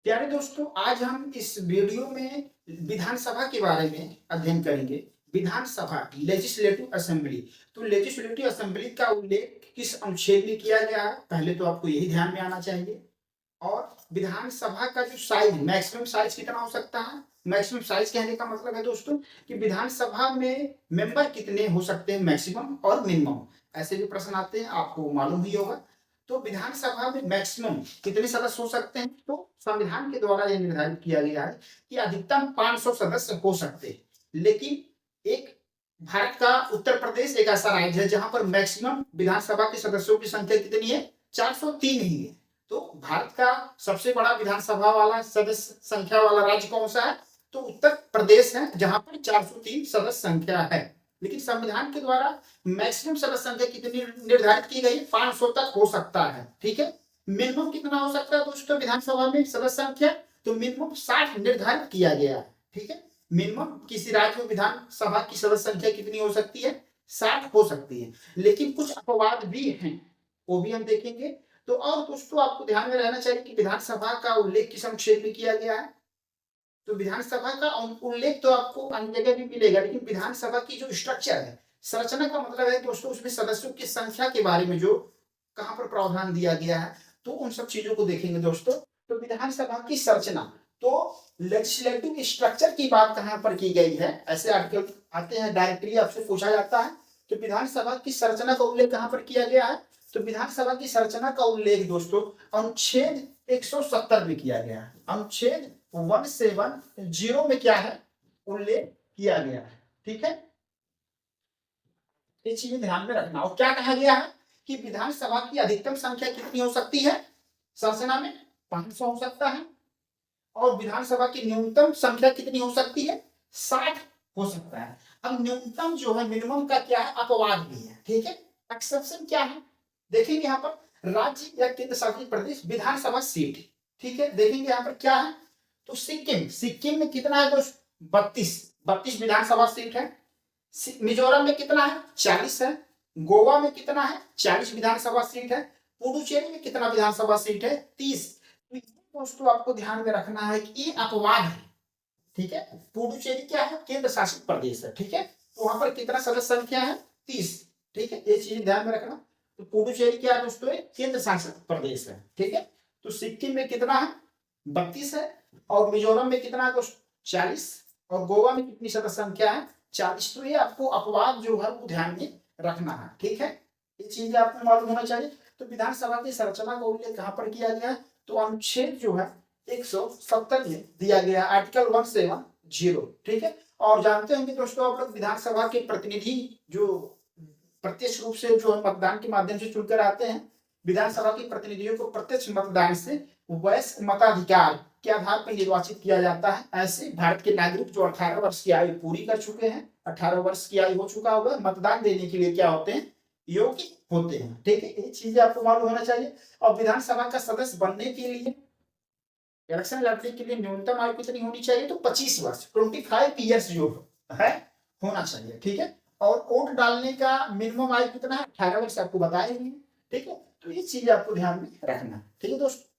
प्यारे दोस्तों, आज हम इस वीडियो में विधानसभा के बारे में अध्ययन करेंगे। विधानसभा लेजिस्लेटिव असेंबली। तो लेजिस्लेटिव असेंबली का उल्लेख किस अनुच्छेद में किया गया है, पहले तो आपको यही ध्यान में आना चाहिए। और विधानसभा का जो साइज, मैक्सिमम साइज कितना हो सकता है। मैक्सिमम साइज कहने का मतलब है दोस्तों कि विधानसभा में मेंबर कितने हो सकते हैं, मैक्सिमम और मिनिमम। ऐसे जो प्रश्न आते हैं आपको मालूम ही होगा। तो विधानसभा में मैक्सिमम कितने सदस्य हो सकते हैं, तो संविधान के द्वारा यह निर्धारित किया गया है कि अधिकतम 500 सदस्य हो सकते हैं। लेकिन एक भारत का उत्तर प्रदेश एक ऐसा राज्य है जहां पर मैक्सिमम विधानसभा के सदस्यों की संख्या कितनी है, 403 ही है। तो भारत का सबसे बड़ा विधानसभा वाला सदस्य संख्या वाला राज्य कौन सा है, तो उत्तर प्रदेश है, जहां पर 403 सदस्य संख्या है। लेकिन संविधान के द्वारा मैक्सिमम सदस्य संख्या कितनी निर्धारित की गई, 500 तक हो सकता है। ठीक है। मिनिमम कितना हो सकता है दोस्तों विधानसभा में सदस्य संख्या, तो मिनिमम 60 निर्धारित किया गया है। ठीक है। मिनिमम किसी राज्य में विधानसभा की सदस्य संख्या कितनी हो सकती है, 60 हो सकती है। लेकिन कुछ अपवाद भी हैं, वो भी हम देखेंगे। तो और दोस्तों आपको ध्यान में रहना चाहिए कि विधानसभा का उल्लेख किस अनुच्छेद में किया गया है। तो विधानसभा का उल्लेख तो आपको अन्य जगह भी मिलेगा, लेकिन विधानसभा की जो स्ट्रक्चर है, संरचना का मतलब है दोस्तों उसमें सदस्यों की संख्या के बारे में जो कहां पर प्रावधान दिया गया है, तो उन सब चीजों को देखेंगे दोस्तों। तो विधानसभा की संरचना, तो लेजिस्लेटिव स्ट्रक्चर की बात कहां पर की गई है, ऐसे आर्टिकल आते हैं, डायरेक्टली आपसे पूछा जाता है। तो विधानसभा की संरचना का उल्लेख कहां पर किया गया है, तो विधानसभा की संरचना का उल्लेख दोस्तों अनुच्छेद 170 में किया गया है। अनुच्छेद 170 में क्या है, उल्लेख किया गया है। ठीक है। ये चीजें ध्यान में रखना। और क्या कहा गया है कि विधानसभा की अधिकतम संख्या कितनी हो सकती है, संरचना में 500 हो सकता है। और विधानसभा की न्यूनतम संख्या कितनी हो सकती है, 60 हो सकता है। अब न्यूनतम जो है, मिनिमम का क्या है, अपवाद भी है। ठीक है। एक्सेप्शन क्या है, देखेंगे यहाँ पर राज्य या केंद्र शासित प्रदेश विधानसभा सीट। ठीक है। देखेंगे यहाँ पर क्या है, तो सिक्किम, सिक्किम में कितना है दोस्त, 32 विधानसभा सीट है। मिजोरम में कितना है, 40 है। गोवा में कितना है, 40 विधानसभा सीट है। पुडुचेरी में कितना विधानसभा सीट है, 30। दोस्तों आपको ध्यान में रखना है कि ये अपवाद है। ठीक है। पुडुचेरी क्या है, केंद्र शासित प्रदेश है। ठीक है। तो वहां पर कितना सदस्य संख्या है, 30। ठीक है। ये चीज ध्यान में रखना। तो पुडुचेरी क्या है दोस्तों, केंद्र शासित प्रदेश है। ठीक है। तो सिक्किम में कितना है, 32 है। और मिजोरम में कितना है दोस्तों, 40। और गोवा में कितनी सदस्य संख्या है, 40। तो ये आपको अपवाद जो है वो ध्यान में रखना है। ठीक है। ये चीज आपको मालूम होना चाहिए। तो विधानसभा की संरचना का उल्लेख कहां पर किया गया, तो अनुच्छेद जो है 170 में दिया गया, आर्टिकल 170। ठीक है। और जानते होंगे दोस्तों आप लोग, विधानसभा के प्रतिनिधि जो प्रत्यक्ष रूप से जो है मतदान के माध्यम से चुनकर आते हैं, विधानसभा के प्रतिनिधियों को प्रत्यक्ष मतदान से वयस्क मताधिकार के आधार पर निर्वाचित किया जाता है। ऐसे भारत के नागरिक जो 18 वर्ष की आयु पूरी कर चुके हैं, 18 वर्ष की आयु हो चुका होगा, मतदान देने के लिए क्या होते हैं, योग्य होते हैं। ठीक है। ये चीजें आपको मालूम होना चाहिए। और विधानसभा का सदस्य बनने के लिए, इलेक्शन लड़ने के लिए न्यूनतम आयु कितनी होनी चाहिए, तो 25 वर्ष, 25 ईयर्स जो है होना चाहिए। ठीक है। और वोट डालने का मिनिमम आयु कितना है, 18 वर्ष, आपको बताएंगे। ठीक है। तो ये चीज आपको ध्यान में रखना। ठीक है दोस्तों।